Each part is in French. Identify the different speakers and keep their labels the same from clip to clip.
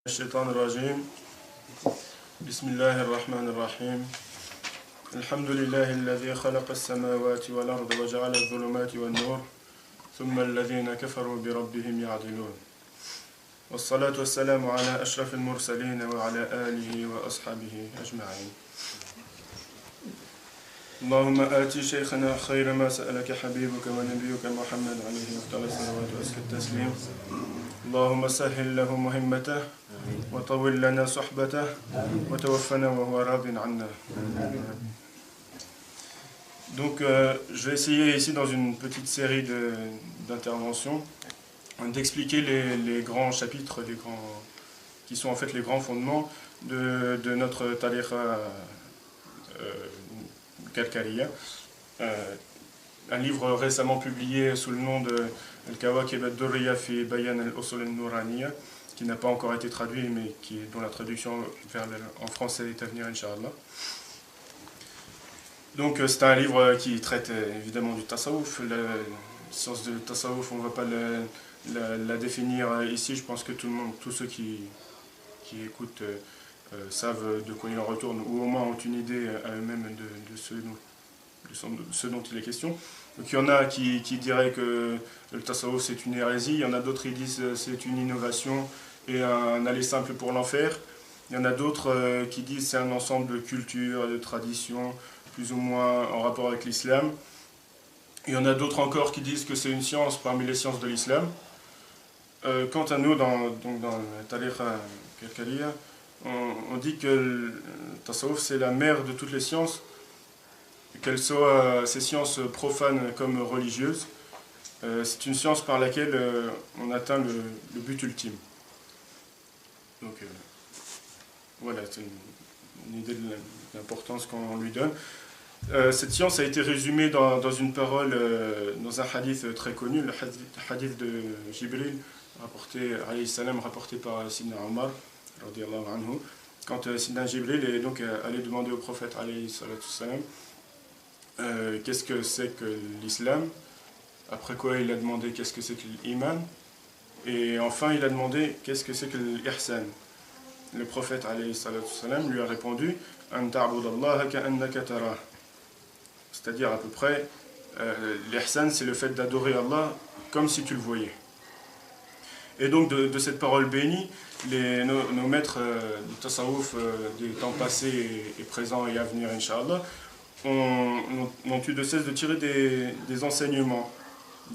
Speaker 1: الشيطان الرجيم بسم الله الرحمن الرحيم الحمد لله الذي خلق السماوات والأرض وجعل الظلمات والنور ثم الذين كفروا بربهم يعدلون والصلاة والسلام على أشرف المرسلين وعلى آله وأصحابه أجمعين اللهم آتي شيخنا خير ما سألك حبيبك ونبيك محمد عليه أفضل الصلوات وأزكى التسليم اللهم سهل له مهمته وطول لنا صحبته وتوفنا وهو راض عنا. Donc je vais essayer ici dans une petite série d'interventions d'expliquer les grands chapitres, qui sont en fait les grands fondements de notre tariqa Kalkaliya. Un livre récemment publié sous le nom de Al-Kawakib al-Durriya fi Bayan al-Usul al-Nuraniya, qui n'a pas encore été traduit, mais dont la traduction en français est à venir, Inch'Allah. Donc c'est un livre qui traite évidemment du tasawwuf. La science de tasawwuf, on ne va pas la définir ici. Je pense que tous ceux qui écoutent savent de quoi il en retourne, ou au moins ont une idée à eux-mêmes de ce dont il est question. Donc il y en a qui diraient que le tasawwuf c'est une hérésie, il y en a d'autres qui disent que c'est une innovation et un aller simple pour l'enfer. Il y en a d'autres qui disent que c'est un ensemble de cultures, de traditions, plus ou moins en rapport avec l'islam. Il y en a d'autres encore qui disent que c'est une science parmi les sciences de l'islam. Quant à nous, dans la tariqa Kalkaliya, on dit que le tasawwuf c'est la mère de toutes les sciences, qu'elles soient ces sciences profanes comme religieuses. C'est une science par laquelle on atteint le but ultime. Donc voilà, c'est une idée de l'importance qu'on lui donne. Cette science a été résumée dans une parole, dans un hadith très connu, le hadith de Jibril, rapporté par Sidna Omar, anhu, quand Sidna Jibril est donc allé demander au prophète qu'est-ce que c'est que l'islam, après quoi il a demandé qu'est-ce que c'est que l'iman, et enfin il a demandé qu'est-ce que c'est que l'ihsan. Le prophète lui a répondu an ta'budallaha ka'annaka tarah, c'est-à-dire à peu près l'ihsan c'est le fait d'adorer Allah comme si tu le voyais. Et donc de cette parole bénie, nos maîtres du tasawwuf des temps passés et présents et à venir, Inch'Allah, n'ont eu de cesse de tirer des enseignements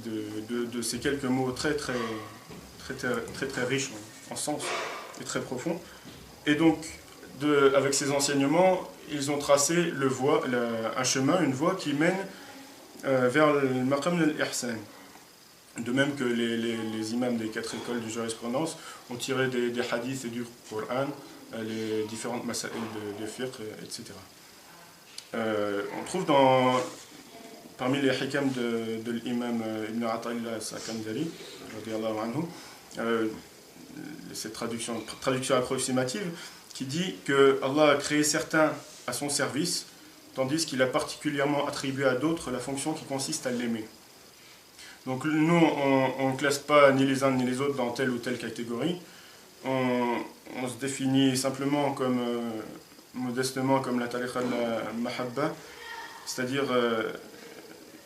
Speaker 1: de ces quelques mots très riches en sens et très profonds. Et donc, avec ces enseignements, ils ont tracé un chemin, une voie qui mène vers le maqam al-ihsan. De même que les imams des 4 écoles de jurisprudence ont tiré des hadiths et du Coran, les différentes masail de fiqh, etc. On trouve parmi les hikam de l'imam Ibn Ata'illah al-Sakandari, cette traduction approximative, qui dit que Allah a créé certains à son service, tandis qu'il a particulièrement attribué à d'autres la fonction qui consiste à l'aimer. Donc nous, on ne classe pas ni les uns ni les autres dans telle ou telle catégorie. On se définit simplement modestement comme la tariqa de la mahabba, c'est-à-dire que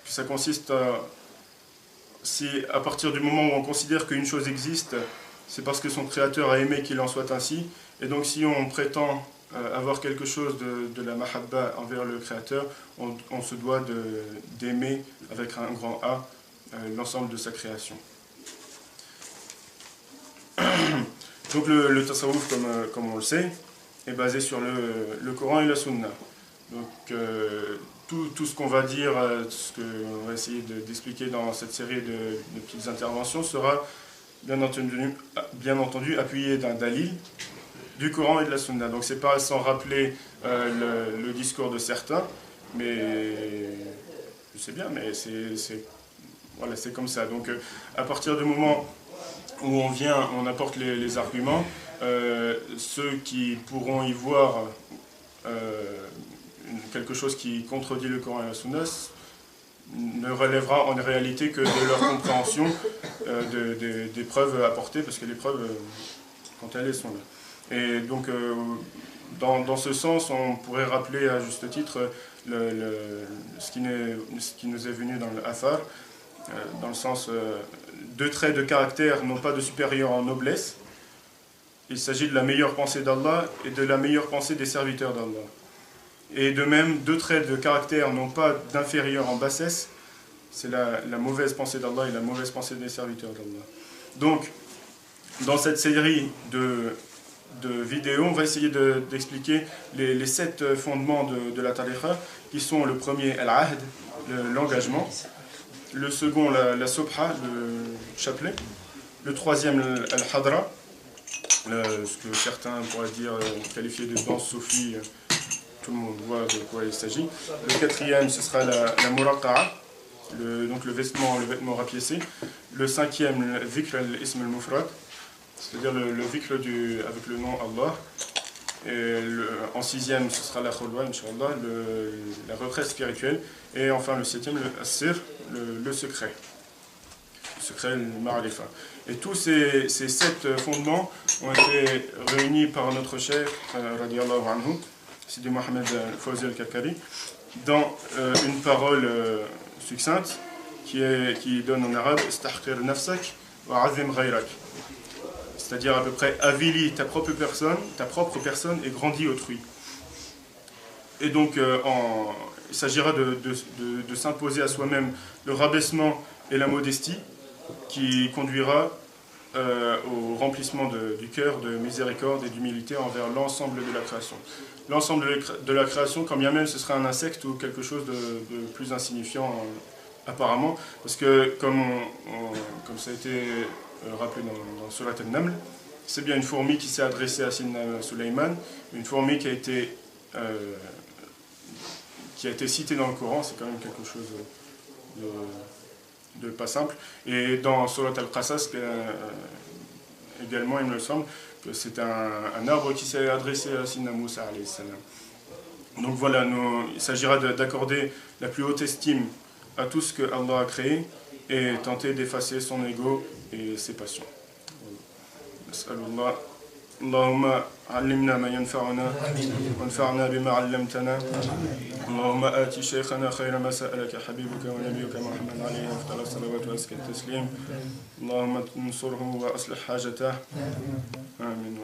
Speaker 1: ça consiste si à partir du moment où on considère qu'une chose existe, c'est parce que son créateur a aimé qu'il en soit ainsi, et donc si on prétend avoir quelque chose de la mahabba envers le créateur, on se doit d'aimer avec un grand A l'ensemble de sa création. Donc le tasawwuf, comme on le sait, est basé sur le Coran et la Sunna. Donc tout ce qu'on va dire, ce qu'on va essayer d'expliquer dans cette série de petites interventions sera bien entendu appuyé d'un dalil du Coran et de la Sunna. Donc c'est pas sans rappeler le discours de certains, mais je sais bien, mais voilà, c'est comme ça. Donc à partir du moment où on apporte les arguments, ceux qui pourront y voir quelque chose qui contredit le Coran et la Sunna ne relèvera en réalité que de leur compréhension des preuves apportées, parce que les preuves quand elles sont là. Et donc, dans ce sens, on pourrait rappeler à juste titre ce qui nous est venu dans le Athar, dans le sens, deux traits de caractère n'ont pas de supérieur en noblesse. Il s'agit de la meilleure pensée d'Allah et de la meilleure pensée des serviteurs d'Allah. Et de même, deux traits de caractère n'ont pas d'inférieur en bassesse. C'est la mauvaise pensée d'Allah et la mauvaise pensée des serviteurs d'Allah. Donc, dans cette série de vidéos, on va essayer d'expliquer les 7 fondements de la tariqa, qui sont le premier, al-ahd, l'engagement, le second, la subha, le chapelet, le troisième, al-hadra, ce que certains pourraient dire, qualifier de danse soufie, tout le monde voit de quoi il s'agit. Le quatrième, ce sera la muraqa'a, donc le vêtement rapiécé. Le cinquième, le dhikr al-ism al-mufrad, c'est-à-dire le dhikr avec le nom Allah. Et en sixième, ce sera la khulwa, Inch'Allah, la retraite spirituelle. Et enfin, le septième, le sir, le secret. Le secret, le ma'arifa. Et tous ces 7 fondements ont été réunis par notre cheikh, radiyallahu anhu, Sidi Mohamed Fawzi al-Karkari, dans une parole succincte qui donne en arabe istahqir nafsak wa azim ghayrak. C'est-à-dire à peu près avilis ta propre personne et grandis autrui. Et donc il s'agira de s'imposer à soi-même le rabaissement et la modestie qui conduira au remplissement du cœur de miséricorde et d'humilité envers l'ensemble de la création. L'ensemble de la création, quand bien même ce serait un insecte ou quelque chose de plus insignifiant apparemment, parce que comme ça a été rappelé dans Surat al-Naml, c'est bien une fourmi qui s'est adressée à Sidna Suleyman, une fourmi qui a été citée dans le Coran, c'est quand même quelque chose de pas simple. Et dans Surat al-Qasas, également, il me semble que c'est un arbre qui s'est adressé à Sidna Moussa alayhi salam. Donc voilà, il s'agira d'accorder la plus haute estime à tout ce que Allah a créé et tenter d'effacer son ego et ses passions. Nas'alullah. اللهم علمنا ما ينفعنا وانفعنا بما علمتنا اللهم آت شيخنا خير ما سألك حبيبك ونبيك محمد عليه أفضل الصلوات وأزكى التسليم اللهم انصره وأصلح حاجته آمين.